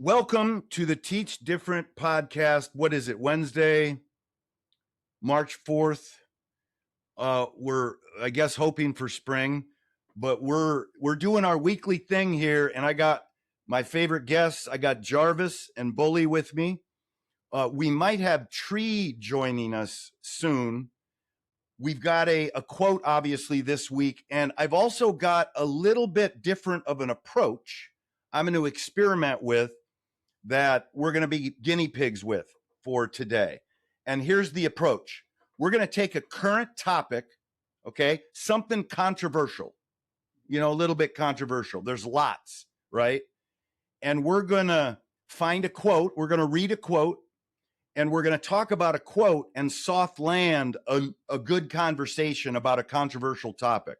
Welcome to the Teach Different podcast. What is it? Wednesday, March 4th. We're, I guess, hoping for spring, but we're doing our weekly thing here, and I got my favorite guests. I got Jarvis and Bully with me. We might have Tree joining us soon. We've got a quote, obviously, this week, and I've also got a little bit different of an approach I'm going to experiment with that we're going to be guinea pigs with for today. And here's the approach. We're going to take a current topic, okay, something controversial, a little bit controversial. There's lots, right? And we're going to find a quote. We're going to read a quote, and we're going to talk about a quote and soft land a good conversation about a controversial topic.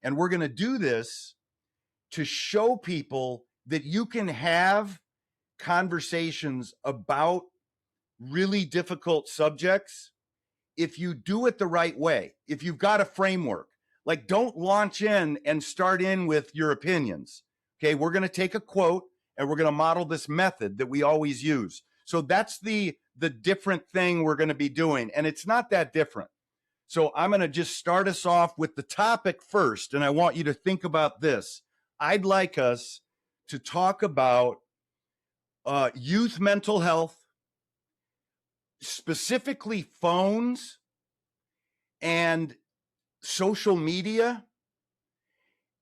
And we're going to do this to show people that you can have conversations about really difficult subjects if you do it the right way, if you've got a framework. Like, don't launch in and start in with your opinions. Okay, we're going to take a quote and we're going to model this method that we always use. So that's the different thing we're going to be doing, and it's not that different. So I'm going to just start us off with the topic first, and I want you to think about this. I'd like us to talk about youth mental health, specifically phones and social media.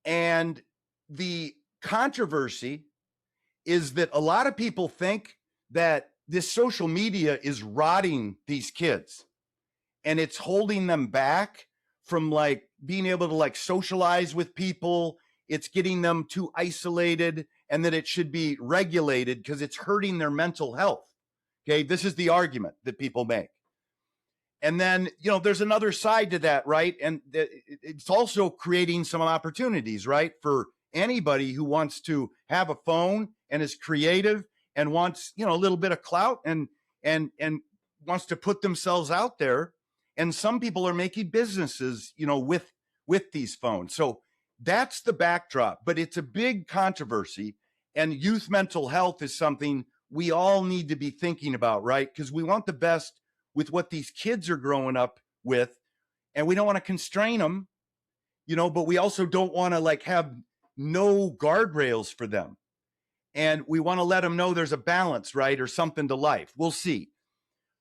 And the controversy is that a lot of people think that this social media is rotting these kids and it's holding them back from like being able to like socialize with people. It's getting them too isolated, and that it should be regulated because it's hurting their mental health. Okay, this is the argument that people make. And then, there's another side to that, right? And it's also creating some opportunities, right? For anybody who wants to have a phone and is creative and wants, a little bit of clout and wants to put themselves out there. And some people are making businesses, with these phones. So that's the backdrop, but it's a big controversy, and youth mental health is something we all need to be thinking about, right? Because we want the best with what these kids are growing up with, and we don't want to constrain them, but we also don't want to like have no guardrails for them. And we want to let them know there's a balance, right? Or something to life. We'll see.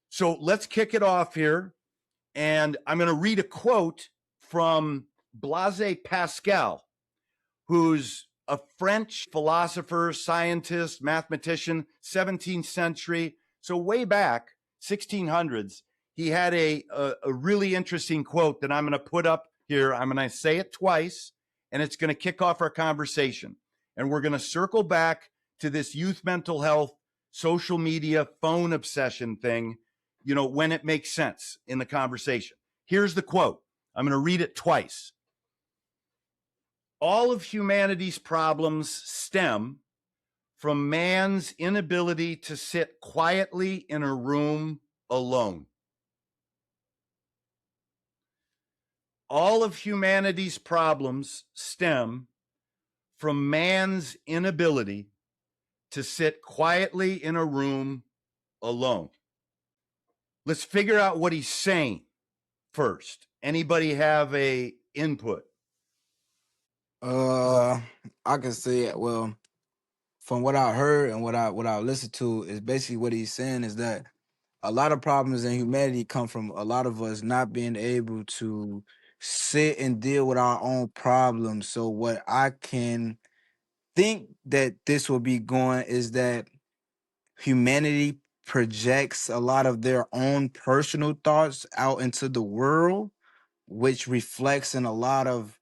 So let's kick it off here. And I'm going to read a quote from Blaise Pascal, who's a French philosopher, scientist, mathematician, 17th century. So way back, 1600s, he had a really interesting quote that I'm going to put up here. I'm going to say it twice, and it's going to kick off our conversation. And we're going to circle back to this youth mental health, social media, phone obsession thing, when it makes sense in the conversation. Here's the quote. I'm going to read it twice. All of humanity's problems stem from man's inability to sit quietly in a room alone. All of humanity's problems stem from man's inability to sit quietly in a room alone. Let's figure out what he's saying first. Anybody have a input? I can say it. Well, from what I heard and what I listened to, is basically what he's saying is that a lot of problems in humanity come from a lot of us not being able to sit and deal with our own problems. So what I can think that this will be going is that humanity projects a lot of their own personal thoughts out into the world, which reflects in a lot of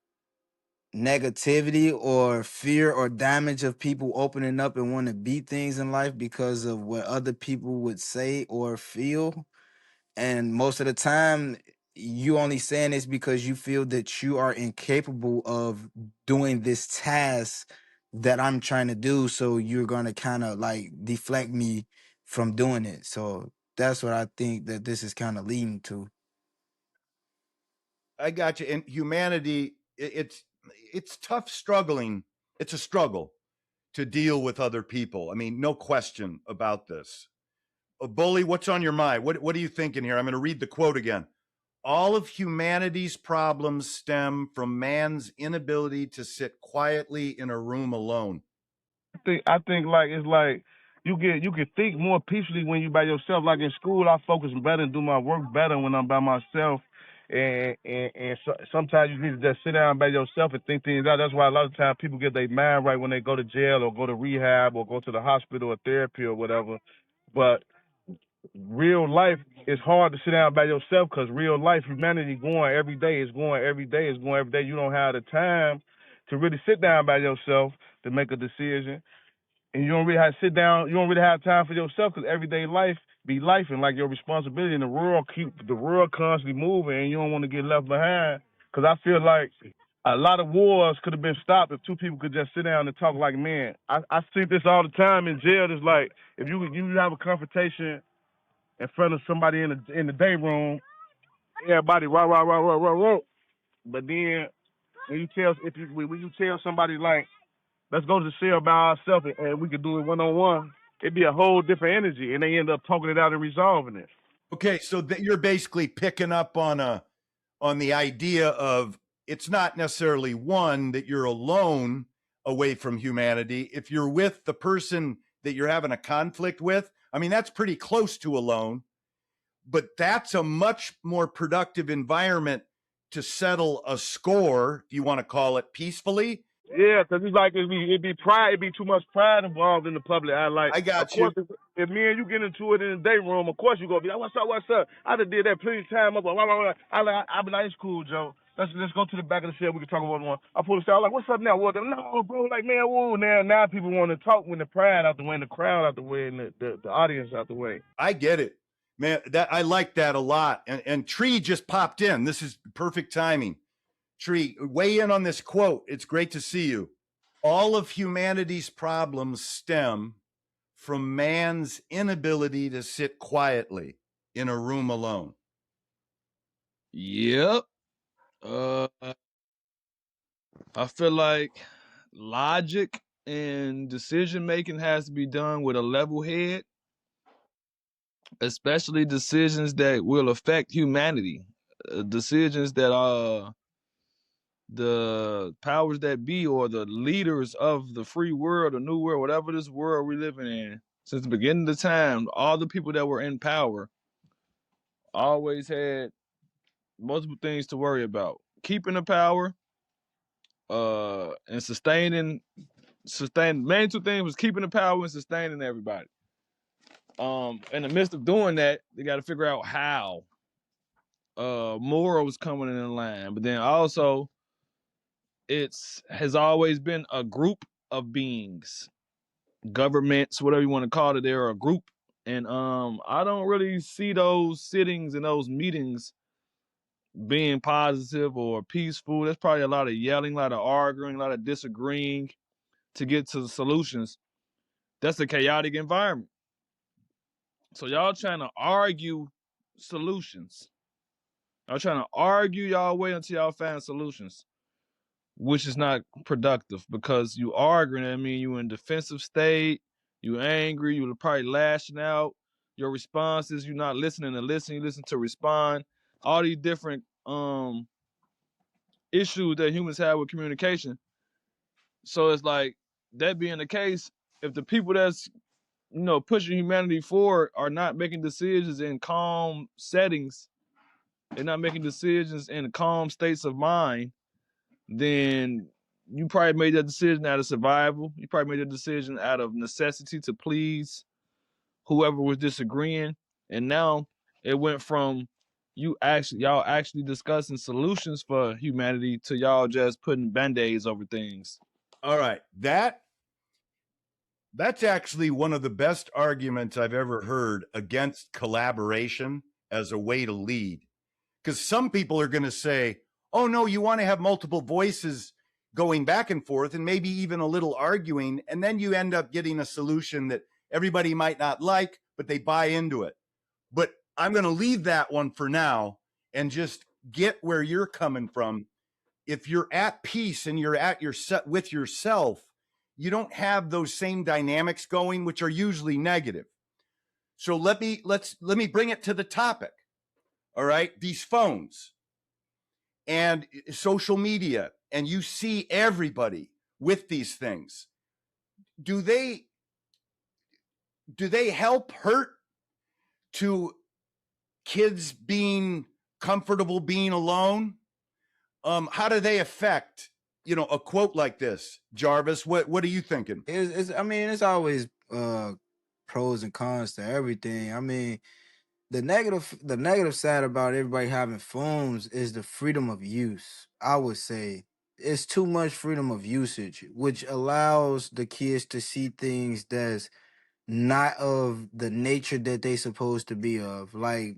negativity or fear or damage of people opening up and want to be things in life because of what other people would say or feel. And most of the time, you only saying this because you feel that you are incapable of doing this task that I'm trying to do. So you're going to kind of like deflect me from doing it. So that's what I think that this is kind of leading to. I got you. In humanity, it's tough struggling. It's a struggle to deal with other people. I mean, no question about this. Bully, what's on your mind? What are you thinking here? I'm going to read the quote again. All of humanity's problems stem from man's inability to sit quietly in a room alone. I think like it's like you can think more peacefully when you by yourself. Like in school, I focus better and do my work better when I'm by myself. And sometimes you need to just sit down by yourself and think things out. That's why a lot of times people get their mind right when they go to jail or go to rehab or go to the hospital or therapy or whatever. But real life is hard to sit down by yourself because real life, humanity going every day. It's going every day. It's going every day. You don't have the time to really sit down by yourself to make a decision. And you don't really have to sit down. You don't really have time for yourself because everyday life be life and like your responsibility. And the world constantly moving, and you don't want to get left behind. Because I feel like a lot of wars could have been stopped if two people could just sit down and talk like men. I see this all the time in jail. It's like if you have a confrontation in front of somebody in the day room, everybody rah. But then when you tell somebody like, let's go to the cell by ourselves and we could do it one-on-one, it'd be a whole different energy, and they end up talking it out and resolving it. Okay, so you're basically picking up on the idea of it's not necessarily one that you're alone away from humanity. If you're with the person that you're having a conflict with, I mean, that's pretty close to alone, but that's a much more productive environment to settle a score, if you want to call it, peacefully. Yeah, because it's like it'd be pride. It'd be too much pride involved in the public eye. Like, I got of course, you. if me and you get into it in the day room, of course you gonna be like, "What's up? What's up?" I done did that plenty of time. I be like, "It's cool, Joe. Let's go to the back of the cell. We can talk about one." I pull the cell. Like, "What's up now?" Well, no, bro. Like, man, whoa. Now people want to talk when the pride out the way, and the crowd out the way, and the audience out the way. I get it, man. That I like that a lot. And Tree just popped in. This is perfect timing. Tree, weigh in on this quote. It's great to see you. All of humanity's problems stem from man's inability to sit quietly in a room alone. Yep. I feel like logic and decision making has to be done with a level head, especially decisions that will affect humanity, decisions that the powers that be or the leaders of the free world, the new world, whatever this world we're living in, since the beginning of time, all the people that were in power always had multiple things to worry about. Keeping the power, and sustaining main two things was keeping the power and sustaining everybody. In the midst of doing that, they got to figure out how morals coming in line. But then also has always been a group of beings, governments, whatever you want to call it. They're a group, and I don't really see those sittings and those meetings being positive or peaceful. There's probably a lot of yelling, a lot of arguing, a lot of disagreeing to get to the solutions. That's a chaotic environment. So y'all trying to argue solutions. Y'all trying to argue y'all way until y'all find solutions, which is not productive because you arguing. I mean, you in defensive state, you angry, you probably lashing out. Your responses, you're not listening to listen, you listen to respond. All these different issues that humans have with communication. So it's like, that being the case, if the people that's pushing humanity forward are not making decisions in calm settings, they're not making decisions in calm states of mind, then you probably made that decision out of survival. You probably made that decision out of necessity to please whoever was disagreeing. And now it went from y'all actually discussing solutions for humanity to y'all just putting band-aids over things. All right. That's actually one of the best arguments I've ever heard against collaboration as a way to lead. Because some people are going to say, oh, no, you want to have multiple voices going back and forth and maybe even a little arguing. And then you end up getting a solution that everybody might not like, but they buy into it. But I'm going to leave that one for now and just get where you're coming from. If you're at peace and you're at your set with yourself, you don't have those same dynamics going, which are usually negative. So let me bring it to the topic. All right, these phones and social media, and you see everybody with these things. Do they help hurt to kids being comfortable being alone? How do they affect, a quote like this, Jarvis? What are you thinking? I mean, it's always pros and cons to everything. I mean, the negative side about everybody having phones is the freedom of use. I would say it's too much freedom of usage, which allows the kids to see things that's not of the nature that they supposed to be of. Like,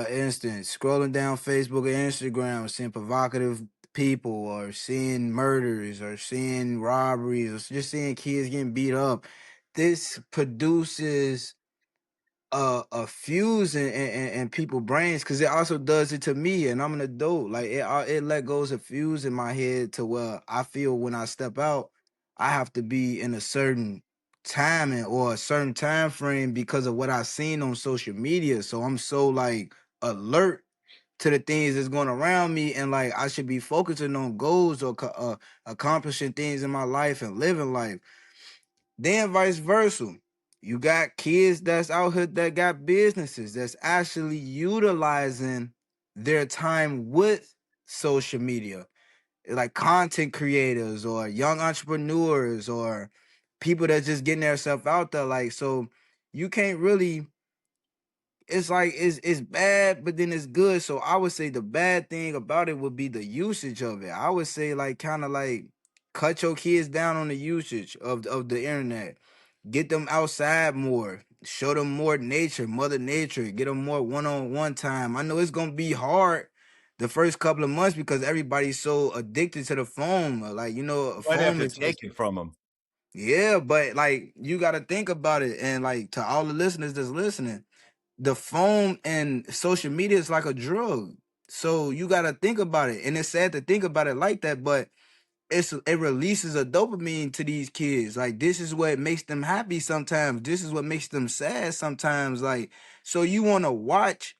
instance, scrolling down Facebook or Instagram, seeing provocative people, or seeing murders, or seeing robberies, or just seeing kids getting beat up. This produces a fuse in people brains, because it also does it to me, and I'm an adult. Like, it let goes a fuse in my head to where I feel when I step out, I have to be in a certain timing or a certain time frame because of what I've seen on social media. So I'm so like alert to the things that's going around me, and like I should be focusing on goals or accomplishing things in my life and living life. Then vice versa. You got kids that's out here that got businesses that's actually utilizing their time with social media, like content creators or young entrepreneurs or people that just getting themselves out there. Like, so you can't really, it's like it's bad, but then it's good. So I would say the bad thing about it would be the usage of it. I would say like kind of like cut your kids down on the usage of the internet. Get them outside more. Show them more nature, Mother Nature. Get them more one-on-one time. I know it's gonna be hard the first couple of months because everybody's so addicted to the phone. Like, a Might have phone to is just, take it from them. yeah, but like you gotta think about it. And like to all the listeners that's listening, the phone and social media is like a drug. So you gotta think about it. And it's sad to think about it like that, but it releases a dopamine to these kids. Like, this is what makes them happy sometimes. This is what makes them sad sometimes. Like, so you wanna watch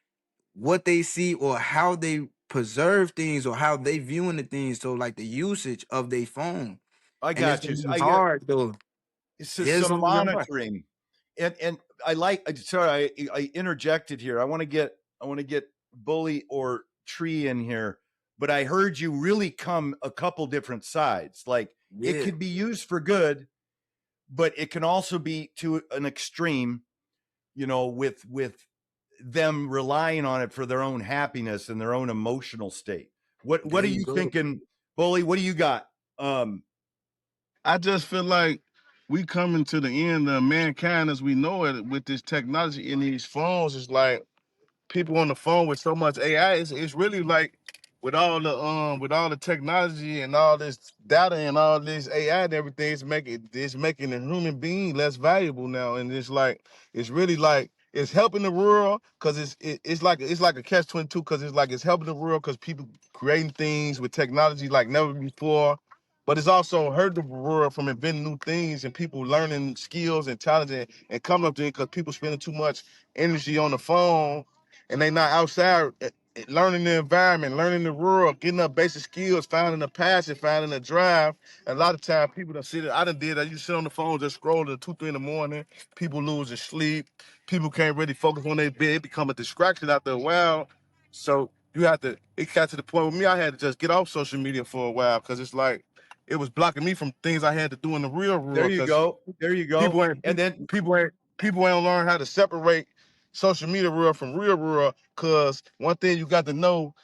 what they see or how they preserve things or how they viewing the things. So like the usage of their phone. I And it's got gonna you. be I get hard though. It's some gonna be hard. monitoring, and I like. Sorry, I interjected here. I want to get Bully or Tree in here, but I heard you really come a couple different sides. Like, it Yeah. could be used for good, but it can also be to an extreme. With them relying on it for their own happiness and their own emotional state. What There are you you go. thinking, Bully? What do you got? I just feel like we coming to the end of mankind as we know it with this technology in these phones. It's like people on the phone with so much AI. It's really like with all the technology and all this data and all this AI and everything, it's making a human being less valuable now. And it's really like it's helping the world because it's like a catch-22 because it's like it's helping the world because people creating things with technology like never before. But it's also hurt the world from inventing new things and people learning skills and talent and coming up to it because people spending too much energy on the phone and they not outside learning the environment, learning the world, getting up basic skills, finding a passion, finding a drive. A lot of times people don't sit. I done did that. You sit on the phone, just scroll to 2, 3 in the morning. People losing sleep. People can't really focus on their bed. It become a distraction after a while. So you have to. It got to the point with me. I had to just get off social media for a while because it's like it was blocking me from things I had to do in the real There world. you Because go. There you go. people ain't And then people ain't learn how to separate social media real from real real. Cause one thing you got to know,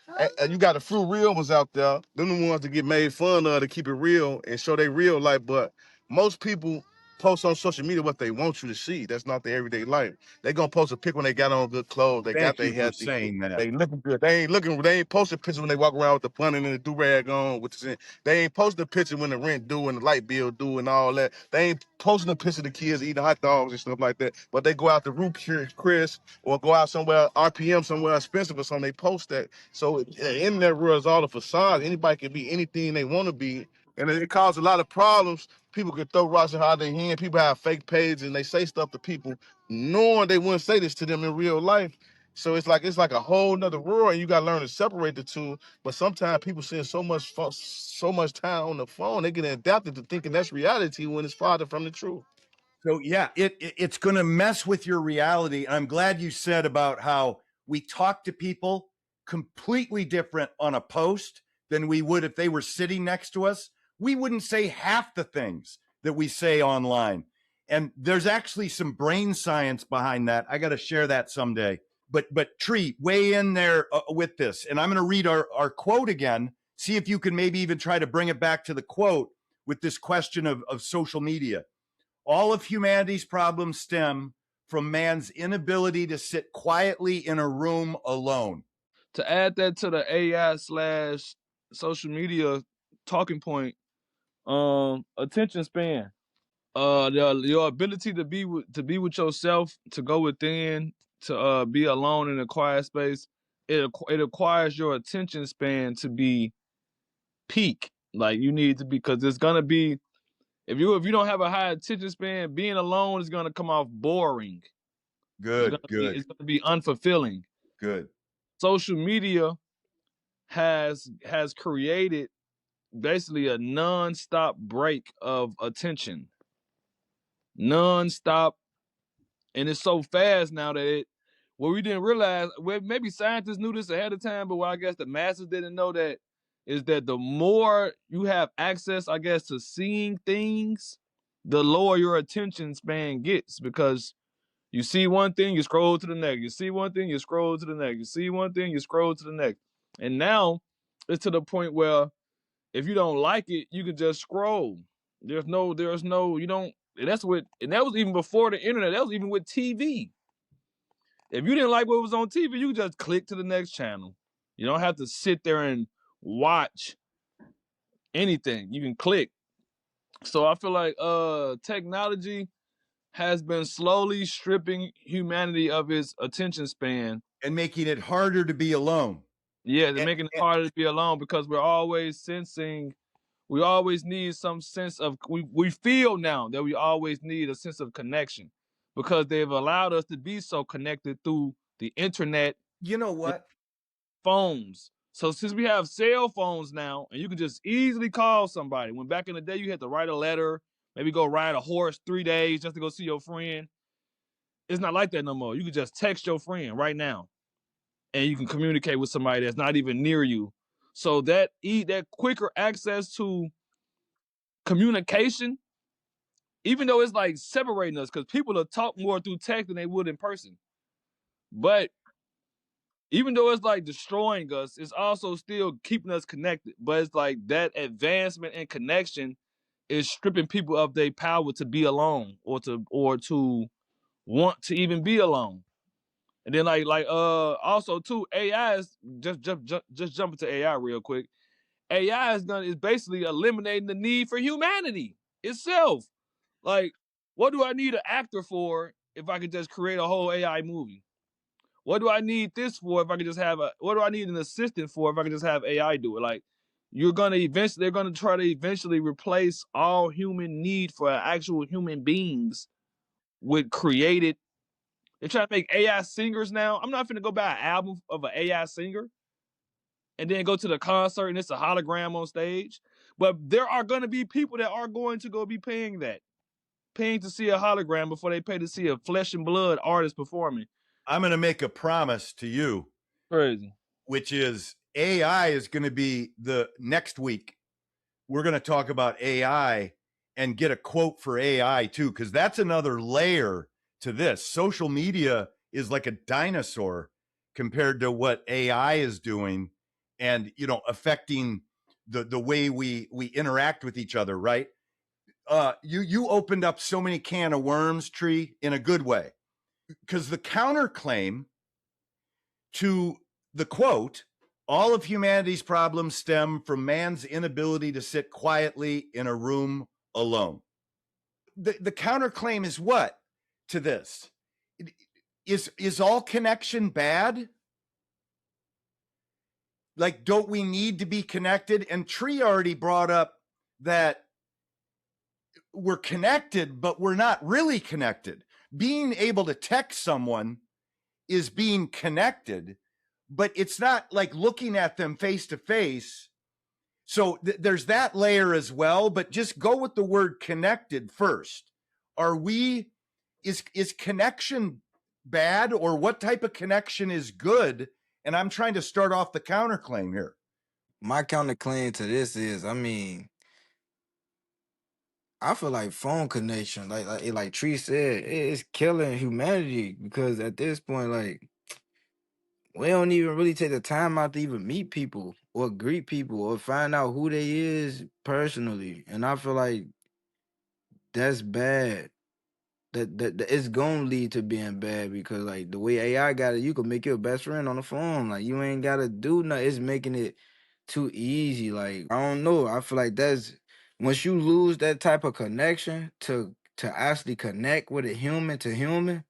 and you got a few real ones out there. Them the ones that get made fun of to keep it real and show they real life. But most people post on social media what they want you to see. That's not their everyday life. They gonna post a pic when they got on good clothes. They got thank their you for healthy. saying that. They looking good. They ain't posting pictures when they walk around with the bun and the do rag on, which is they ain't posting a picture when the rent due and the light bill due and all that. They ain't posting a picture of the kids eating hot dogs and stuff like that. But they go out to Root Chris or go out somewhere, RPM, somewhere expensive or something. They post that. So in that world is all a facade. Anybody can be anything they want to be. And it caused a lot of problems. People could throw rocks and hide their hand. People have fake pages and they say stuff to people knowing they wouldn't say this to them in real life. So it's like a whole nother world, and you gotta learn to separate the two. But sometimes people spend so much time on the phone, they get adapted to thinking that's reality when it's farther from the truth. So yeah, it's going to mess with your reality. And I'm glad you said about how we talk to people completely different on a post than we would if they were sitting next to us. We wouldn't say half the things that we say online. And there's actually some brain science behind that. I got to share that someday. But Tree, weigh in there with this. And I'm going to read our quote again. See if you can maybe even try to bring it back to the quote with this question of social media. All of humanity's problems stem from man's inability to sit quietly in a room alone. To add that to the AI/social media talking point, attention span. Your ability to be with yourself, to go within, to be alone in a quiet space. It acquires your attention span to be peak. Like you need to be, because it's gonna be, if you don't have a high attention span, being alone is gonna come off boring. Good, It's gonna be unfulfilling. good. Social media has created basically a non-stop break of attention. Non-stop. And it's so fast now that what we didn't realize, well, maybe scientists knew this ahead of time, but what I guess the masses didn't know that is that the more you have access, I guess, to seeing things, the lower your attention span gets, because you see one thing, you scroll to the next. You see one thing, you scroll to the next. You see one thing, you scroll to the next. And now it's to the point where if you don't like it, you can just scroll. You don't, and that was even before the internet. That was even with TV. If you didn't like what was on TV, you could just click to the next channel. You don't have to sit there and watch anything. You can click. So I feel like technology has been slowly stripping humanity of its attention span. And making it harder to be alone. Yeah, they're making it harder to be alone, because we're always sensing, we always need some sense of, we feel now that we always need a sense of connection, because they've allowed us to be so connected through the internet. You know what? Phones. So since we have cell phones now, and you can just easily call somebody, when back in the day you had to write a letter, maybe go ride a horse 3 days just to go see your friend. It's not like that no more. You can just text your friend right now, and you can communicate with somebody that's not even near you. So that quicker access to communication, even though it's like separating us, because people will talk more through text than they would in person. But even though it's like destroying us, it's also still keeping us connected. But it's like that advancement and connection is stripping people of their power to be alone, or to want to even be alone. And then also too, AI is just jumping to AI real quick. AI is basically eliminating the need for humanity itself. Like, what do I need an actor for if I could just create a whole AI movie? What do I need this for if I could just have what do I need an assistant for if I could just have AI do it? Like, they're gonna try to eventually replace all human need for actual human beings with created. They're trying to make AI singers now. I'm not finna go buy an album of an AI singer and then go to the concert and it's a hologram on stage. But there are gonna be people that are going to go be paying to see a hologram before they pay to see a flesh and blood artist performing. I'm going to make a promise to you. Crazy. Which is AI is going to be the next week. We're going to talk about AI and get a quote for AI too, because that's another layer to this. Social media is like a dinosaur compared to what AI is doing, and affecting the way we interact with each other, right? You opened up so many can of worms, Tree, in a good way, because the counterclaim to the quote, all of humanity's problems stem from man's inability to sit quietly in a room alone. The counterclaim is what to this? Is all connection bad? Like, don't we need to be connected? And Tree already brought up that we're connected, but we're not really connected. Being able to text someone is being connected, but it's not like looking at them face to face. So there's that layer as well, but just go with the word connected first. Are we, is connection bad, or what type of connection is good? And I'm trying to start off the counterclaim here. My counterclaim to this is, I mean, I feel like phone connection, like Tree said, it's killing humanity because at this point, like, we don't even really take the time out to even meet people or greet people or find out who they is personally. And I feel like that's bad. That it's gonna lead to being bad because like the way AI got it, you can make your best friend on the phone. Like you ain't gotta do nothing. It's making it too easy. Like I don't know. I feel like that's once you lose that type of connection to actually connect with a human to human.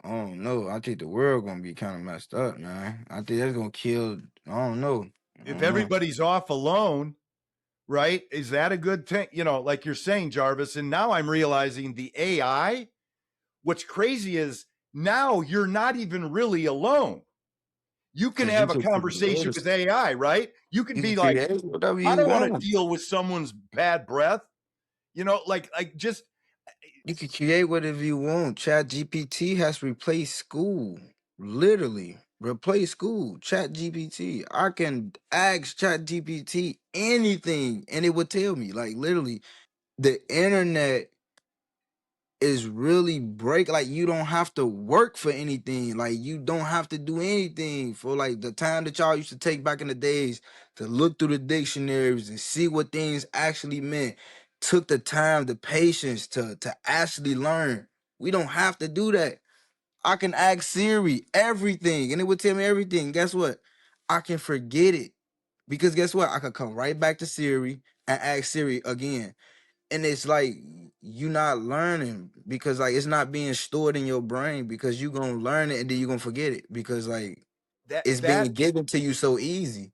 I don't know. I think the world gonna be kind of messed up, man. I think that's gonna kill. I don't know. I If don't know. everybody's off alone, right? Is that a good thing? You know, like you're saying, Jarvis. And now I'm realizing the AI, what's crazy is now you're not even really alone. You can Cause you have a can conversation with AI, right? You can you can be like, create whatever I you don't want to want. deal with someone's bad breath. You know, like just You can create whatever you want. Chat GPT has replaced school. Literally. Replace school. Chat GPT. I can ask Chat GPT anything and it would tell me. Like literally, the internet is really like you don't have to work for anything. Like you don't have to do anything for like the time that y'all used to take back in the days to look through the dictionaries and see what things actually meant. Took the time, the patience to actually learn. We don't have to do that. I can ask Siri everything and it would tell me everything. Guess what? I can forget it. Because guess what? I could come right back to Siri and ask Siri again, and it's like you not learning because like it's not being stored in your brain because you gonna learn it and then you gonna forget it because like it's that being given to you so easy.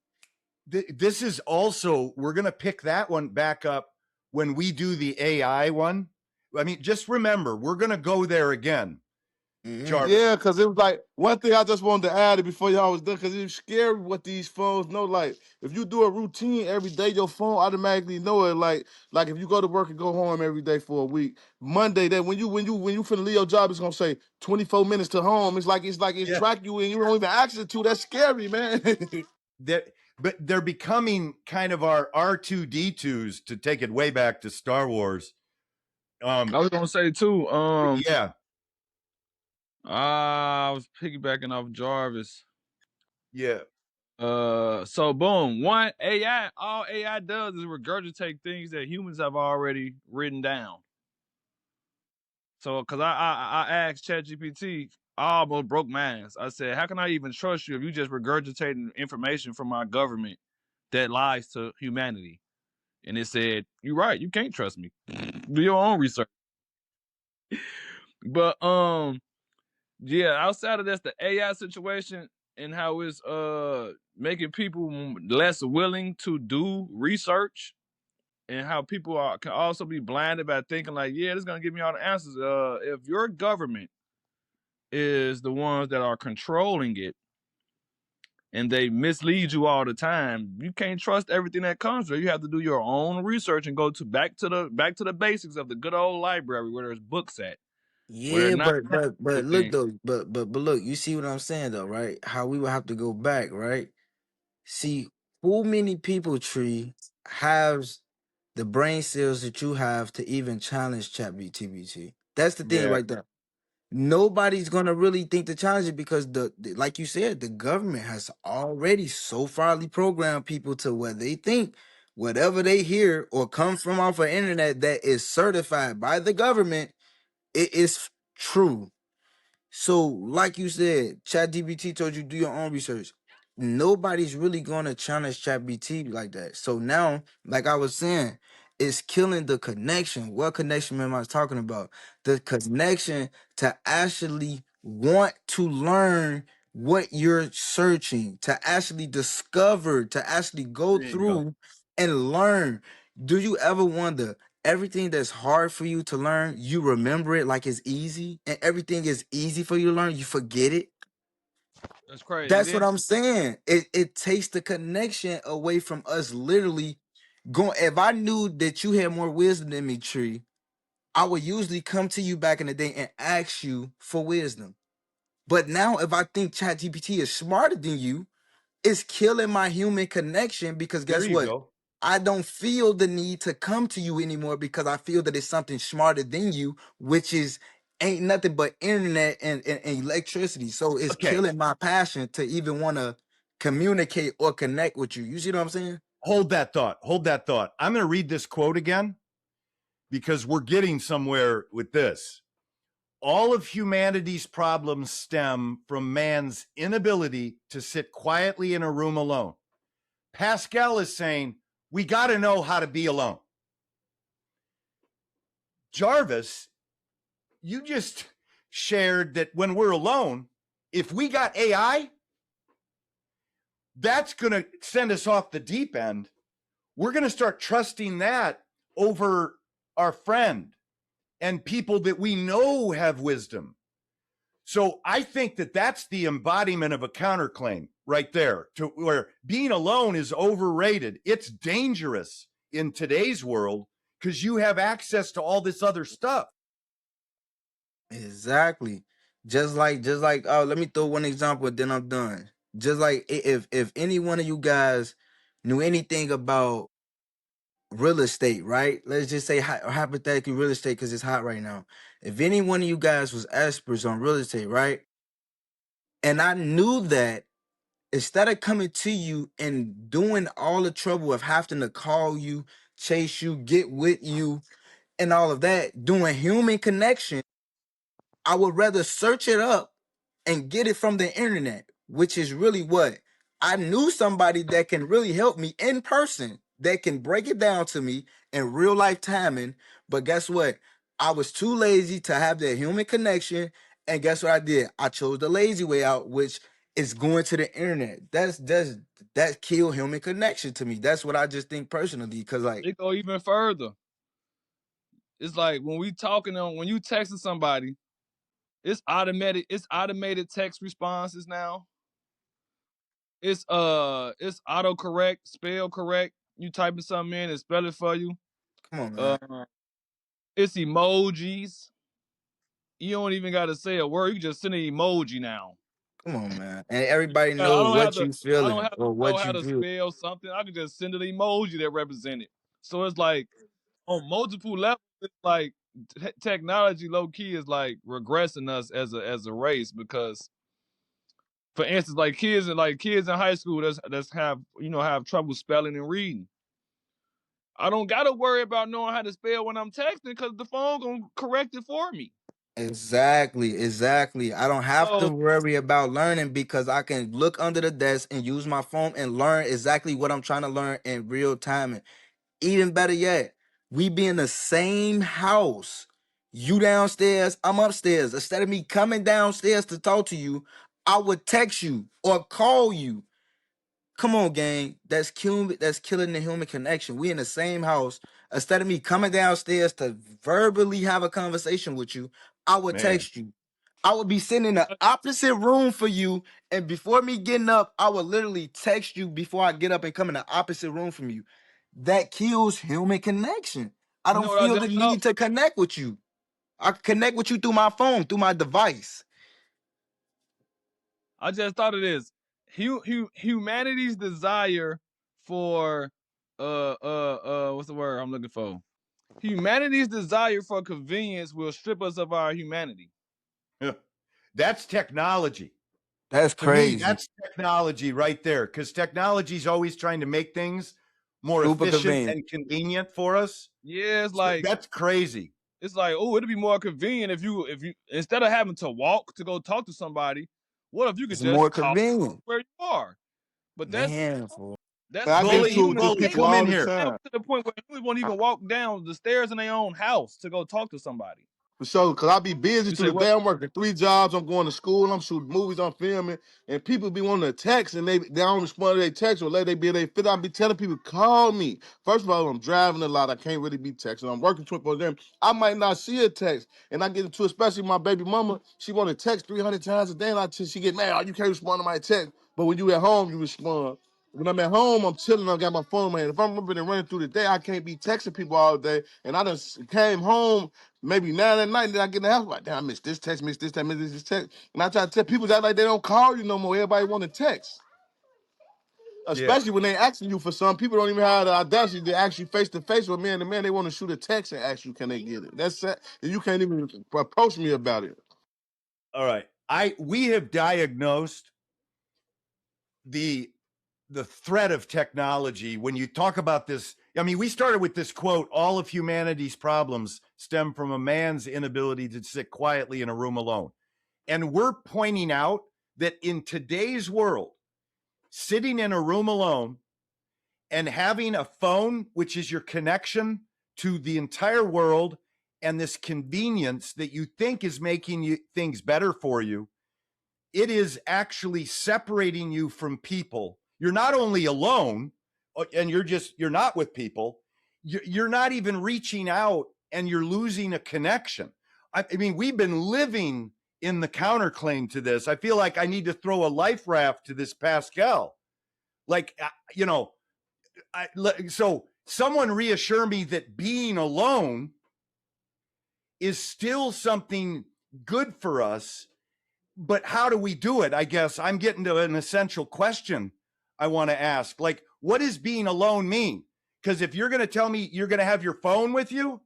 this is also, we're going to pick that one back up when we do the AI one. I mean, just remember, we're going to go there again, Mm-hmm. Jarvis. Yeah, because it was like one thing I just wanted to add it before y'all was done, because it's scary what these phones know. Like, if you do a routine every day, your phone automatically know it. Like if you go to work and go home every day for a week, Monday, that when you finna leave your job, it's gonna say 24 minutes to home. It's like it's Yeah. track you and you don't even access it to. That's scary, man. But they're becoming kind of our R2D2s, to take it way back to Star Wars. I was gonna say too. Yeah. I was piggybacking off Jarvis. Yeah. So boom, one AI. All AI does is regurgitate things that humans have already written down. So, cause I asked ChatGPT, I almost broke mine. I said, how can I even trust you if you just regurgitating information from our government that lies to humanity? And it said, you're right, you can't trust me. Do your own research. But yeah, outside of that's the AI situation and how it's making people less willing to do research, and how people can also be blinded by thinking like, yeah, this is gonna give me all the answers. If your government is the ones that are controlling it and they mislead you all the time, you can't trust everything that comes there. You have to do your own research and go to back to the basics of the good old library where there's books at, where they're Yeah, not but look things. though, but look, you see what I'm saying though, right? How we would have to go back, right? See, who many people tree has the brain cells that you have to even challenge ChatGPT? That's the thing Yeah. right there. Nobody's gonna really think to challenge it because like you said, the government has already so farly programmed people to where they think whatever they hear or come from off of internet that is certified by the government, it is true. So, like you said, ChatGPT told you do your own research. Nobody's really gonna challenge ChatGPT like that. So now, like I was saying, it's killing the connection. What connection am I talking about? The connection to actually want to learn what you're searching, to actually discover, to actually go Bingo. through and learn. Do you ever wonder everything that's hard for you to learn, you remember it like it's easy, and everything is easy for you to learn, you forget it? That's crazy. That's what Then I'm saying. It takes the connection away from us literally going. If I knew that you had more wisdom than me, Tree, I would usually come to you back in the day and ask you for wisdom. But now if I think ChatGPT is smarter than you, it's killing my human connection because There guess you what? go. I don't feel the need to come to you anymore because I feel that it's something smarter than you, which is ain't nothing but internet and electricity. So it's Okay, killing my passion to even want to communicate or connect with you. You see what I'm saying? hold that thought. Hold that thought. I'm going to read this quote again because we're getting somewhere with this. All of humanity's problems stem from man's inability to sit quietly in a room alone. Pascal is saying we got to know how to be alone. Jarvis, you just shared that when we're alone, if we got AI, that's going to send us off the deep end. We're going to start trusting that over our friend and people that we know have wisdom. So I think that that's the embodiment of a counterclaim right there, to where being alone is overrated. It's dangerous in today's world because you have access to all this other stuff. Exactly. Just like let me throw one example and then I'm done. Just like if any one of you guys knew anything about real estate, right? Let's just say hypothetically real estate because it's hot right now. If any one of you guys was experts on real estate, right? And I knew that instead of coming to you and doing all the trouble of having to call you, chase you, get with you, and all of that, doing human connection, I would rather search it up and get it from the internet, which is really what I knew somebody that can really help me in person, that can break it down to me in real life timing. But guess what? I was too lazy to have that human connection. And guess what I did? I chose the lazy way out, which is going to the internet. That killed human connection to me. That's what I just think personally. Cause like, it go even further. It's like when we talking on when you texting somebody, it's automatic. It's automated text responses now. It's autocorrect, spell correct. You typing something in, it spell it for you. come on, man. Uh, it's emojis. You don't even got to say a word. You can just send an emoji now. Come on, man. And everybody I know don't have what to. you I don't feeling have to or know what how you to feel. spell something. I can just send an emoji that represent it. So it's like on multiple levels. It's like technology, low key, is like regressing us as a race because, for instance, like kids in high school that's have have trouble spelling and reading. I don't gotta worry about knowing how to spell when I'm texting because the phone gonna correct it for me. Exactly, exactly. I don't have to So worry about learning because I can look under the desk and use my phone and learn exactly what I'm trying to learn in real time. And even better yet, we be in the same house. You downstairs, I'm upstairs. Instead of me coming downstairs to talk to you, I would text you or call you. Come on, gang. That's killing the human connection. We in the same house. Instead of me coming downstairs to verbally have a conversation with you, I would Man, text you. I would be sitting in the opposite room for you. And before me getting up, I would literally text you before I get up and come in the opposite room from you. That kills human connection. I you know don't what I feel the just thought? need to connect with you. I can connect with you through my phone, through my device. I just thought of this. Humanity's desire for what's the word I'm looking for? Humanity's desire for convenience will strip us of our humanity. that's technology. That's To me, crazy. that's technology right there because technology is always trying to make things more Super efficient convenient. and convenient for us. Yeah, So that's crazy. it's like, oh, it'd be more convenient if you instead of having to walk to go talk to somebody, what if you could It's just more call convenient. where you are? But Man, fool. But I get Bully, to it to bully, people come all in the here. down time. to the point where humans won't even walk down the stairs in their own house to go talk to somebody. For sure, because I be busy You through say the what? day. I'm working 3 jobs. I'm going to school. I'm shooting movies. I'm filming. And people be wanting to text and they don't respond to their text or let they be they fit. I be telling people, call me. First of all, I'm driving a lot. I can't really be texting. I'm working 24/7. I might not see a text. And I get into, especially my baby mama, she want to text 300 times a day. And she get mad. Oh, you can't respond to my text. But when you at home, you respond. When I'm at home, I'm chilling. I got my phone in my hand. If I'm up and running through the day, I can't be texting people all day. And I done came home maybe 9 at night, and then I get in the house like, damn, I missed this text, missed this text, missed this text. And I try to tell people that like they don't call you no more. Everybody want to text. Yeah. Especially when they asking you for something. People don't even have the audacity to ask you face to face with man to man. They want to shoot a text and ask you, can they get it? That's sad. And you can't even approach me about it. All right. We have diagnosed the threat of technology. When you talk about this, I mean, we started with this quote, all of humanity's problems stem from a man's inability to sit quietly in a room alone. And we're pointing out that in today's world, sitting in a room alone and having a phone, which is your connection to the entire world, and this convenience that you think is making things better for you, it is actually separating you from people. You're not only alone and you're not with people, you're not even reaching out and you're losing a connection. I mean, we've been living in the counterclaim to this. I feel like I need to throw a life raft to this Pascal. Like, so someone reassure me that being alone is still something good for us. But how do we do it? I guess I'm getting to an essential question I want to ask. Like, what does being alone mean? Because if you're going to tell me you're going to have your phone with you,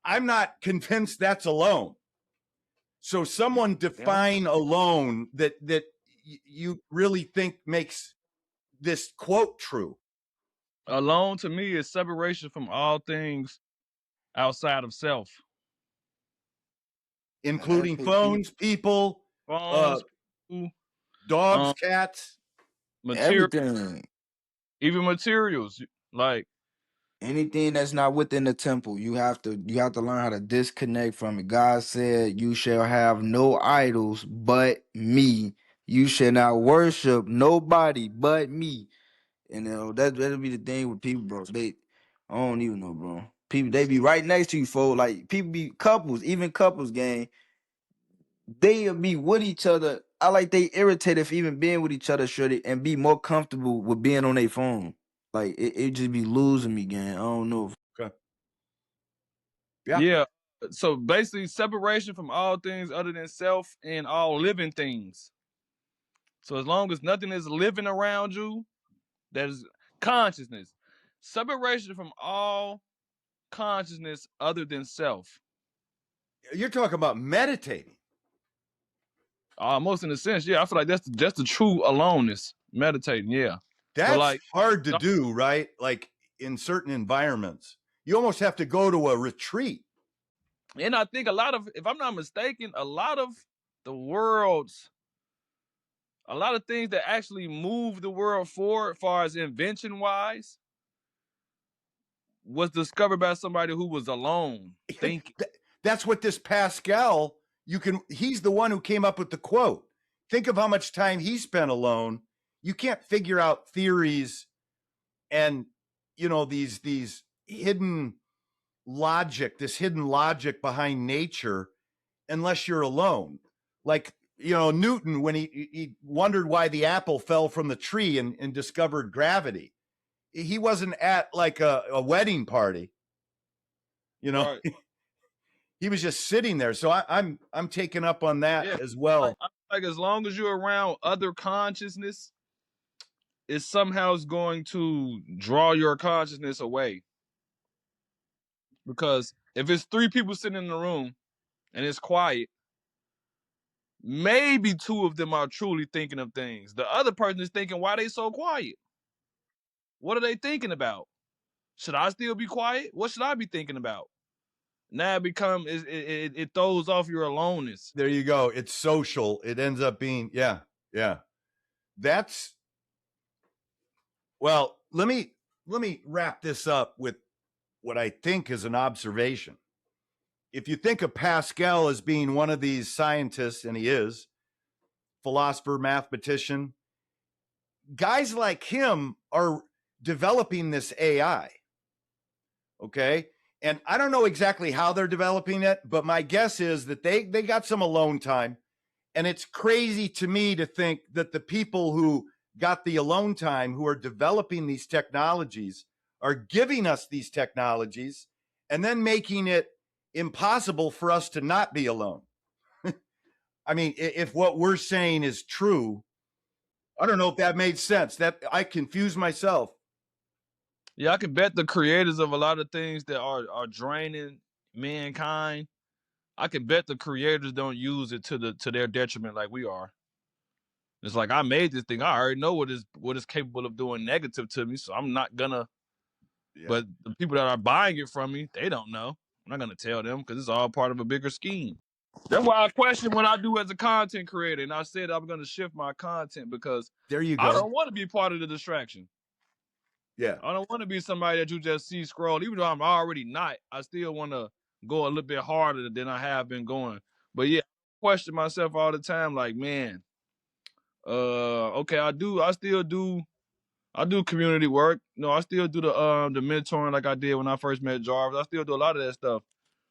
I'm not convinced that's alone. So someone define alone that you really think makes this quote true. Alone to me is separation from all things outside of self. Including phones, people, Phones, people, dogs, cats, material, Everything. even materials. Like, Anything that's not within the temple, you have to learn how to disconnect from it. God said, "You shall have no idols but me. You shall not worship nobody but me." And that'll be the thing with people, bro. I don't even know, bro. People, they be right next to you, folks. Like people be couples, even couples, gang. They'll be with each other. I like they irritated for even being with each other, shorty, and be more comfortable with being on their phone. Like it just be losing me, gang. I don't know. Okay. yeah. So basically, separation from all things other than self and all living things. So as long as nothing is living around you, that is consciousness. Separation from all consciousness other than self. You're talking about meditating. Almost in a sense, yeah. I feel like that's the true aloneness. Meditating, yeah. But That's like, hard to do, right? Like in certain environments, you almost have to go to a retreat. and I think a lot of, if I'm not mistaken, a lot of the world's, a lot of things that actually move the world forward, as far as invention wise, was discovered by somebody who was alone thinking. That's what this Pascal, he's the one who came up with the quote. Think of how much time he spent alone. You can't figure out theories and, these hidden logic, this hidden logic behind nature unless you're alone. Like, Newton, when he wondered why the apple fell from the tree and discovered gravity, he wasn't at like a wedding party, Right. he was just sitting there. So I'm taken up on that as well. Like as long as you're around other consciousness, it somehow is going to draw your consciousness away. Because if it's 3 people sitting in the room and it's quiet, maybe 2 of them are truly thinking of things. The other person is thinking, why they so quiet? What are they thinking about? Should I still be quiet? What should I be thinking about? Now it throws off your aloneness. There you go. It's social. It ends up being, yeah. That's, well, let me wrap this up with what I think is an observation. if you think of Pascal as being one of these scientists, and he is, philosopher, mathematician, guys like him are developing this AI. Okay. And I don't know exactly how they're developing it, but my guess is that they got some alone time. And it's crazy to me to think that the people who got the alone time, who are developing these technologies, are giving us these technologies and then making it impossible for us to not be alone. I mean, if what we're saying is true, I don't know if that made sense. That I confused myself. Yeah, I can bet the creators of a lot of things that are draining mankind, I can bet the creators don't use it to their detriment like we are. It's like, I made this thing. I already know what is capable of doing negative to me, so I'm not gonna. Yeah. But the people that are buying it from me, they don't know. I'm not gonna tell them because it's all part of a bigger scheme. That's why I question what I do as a content creator, and I said I'm gonna shift my content because There you I go. don't want to be part of the distraction. Yeah. I don't want to be somebody that you just see scroll. Even though I'm already not, I still want to go a little bit harder than I have been going. But yeah, I question myself all the time, like, man, okay, I do community work. No, I still do the mentoring like I did when I first met Jarvis. I still do a lot of that stuff.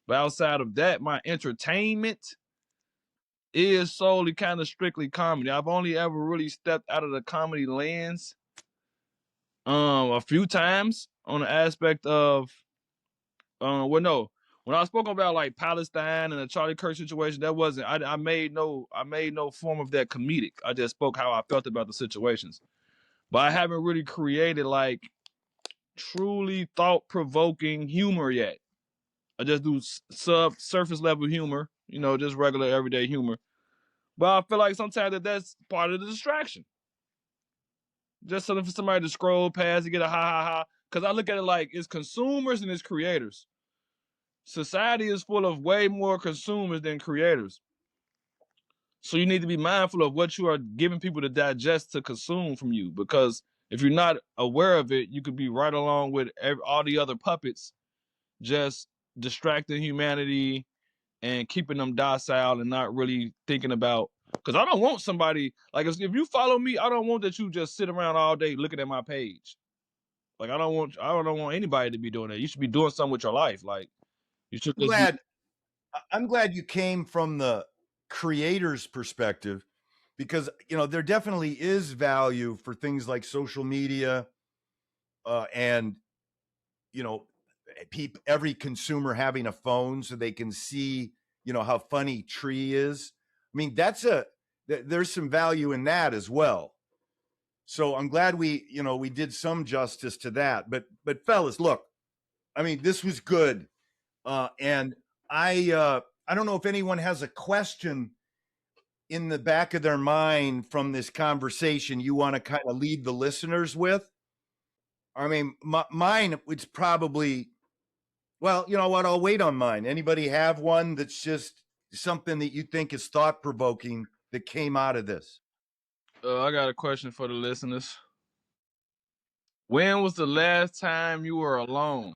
But outside of that, my entertainment is solely kind of strictly comedy. I've only ever really stepped out of the comedy lens a few times on the aspect of well, no. When I spoke about like Palestine and the Charlie Kirk situation, that wasn't. I made no form of that comedic. I just spoke how I felt about the situations. But I haven't really created like truly thought provoking humor yet. I just do surface level humor, just regular everyday humor. But I feel like sometimes that's part of the distraction. Just something for somebody to scroll past and get a ha ha ha. Because I look at it like it's consumers and it's creators. Society is full of way more consumers than creators. So you need to be mindful of what you are giving people to digest, to consume from you. Because if you're not aware of it, you could be right along with all the other puppets, just distracting humanity and keeping them docile and not really thinking about. Because I don't want somebody, like if you follow me, I don't want that you just sit around all day looking at my page. Like I don't want anybody to be doing that. You should be doing something with your life. Like you should just be. I'm glad you came from the creator's perspective, because there definitely is value for things like social media, and every consumer having a phone so they can see how funny Tree is. I mean, there's some value in that as well. So I'm glad we did some justice to that. But fellas, look, I mean, this was good. And I don't know if anyone has a question in the back of their mind from this conversation you want to kind of lead the listeners with. I mean, mine it's probably, well, you know what? I'll wait on mine. Anybody have one that's just something that you think is thought provoking that came out of this? I got a question for the listeners. When was the last time you were alone?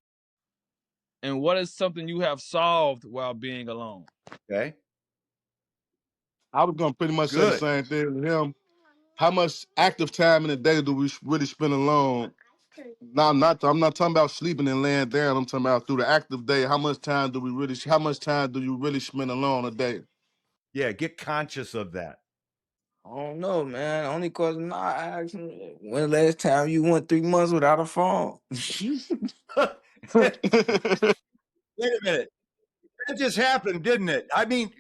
And what is something you have solved while being alone? Okay. I was gonna pretty much say the Good. same thing to him. How much active time in the day do we really spend alone? No, I'm not talking about sleeping and laying down. I'm talking about through the active day. How much time do you really spend alone a day? Yeah, get conscious of that. I don't know, man. Only question I ask him, when the last time you went 3 months without a phone? Wait a minute. That just happened, didn't it? I mean,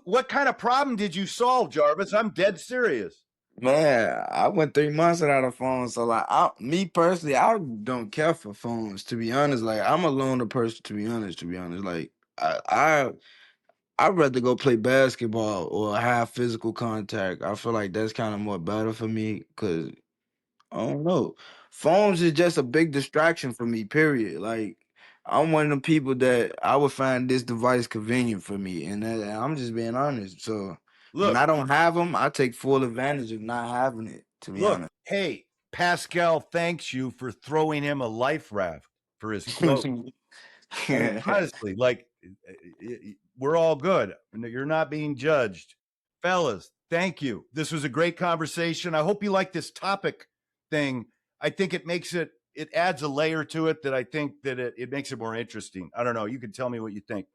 what kind of problem did you solve, Jarvis? I'm dead serious. Man, I went 3 months without a phone. So like me personally, I don't care for phones, to be honest. Like I'm a loner person, to be honest. Like I'd rather go play basketball or have physical contact. I feel like that's kind of more better for me because I don't know. Phones is just a big distraction for me, period. Like I'm one of the people that I would find this device convenient for me, and I'm just being honest. So when Look, I don't have them, I take full advantage of not having it, to be honest. hey, Pascal thanks you for throwing him a life raft for his quote. I mean, honestly, like, we're all good. You're not being judged. Fellas, thank you. This was a great conversation. I hope you like this topic thing. I think it makes it adds a layer to it that I think that it makes it more interesting. I don't know. You can tell me what you think.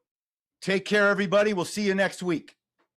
Take care, everybody. We'll see you next week.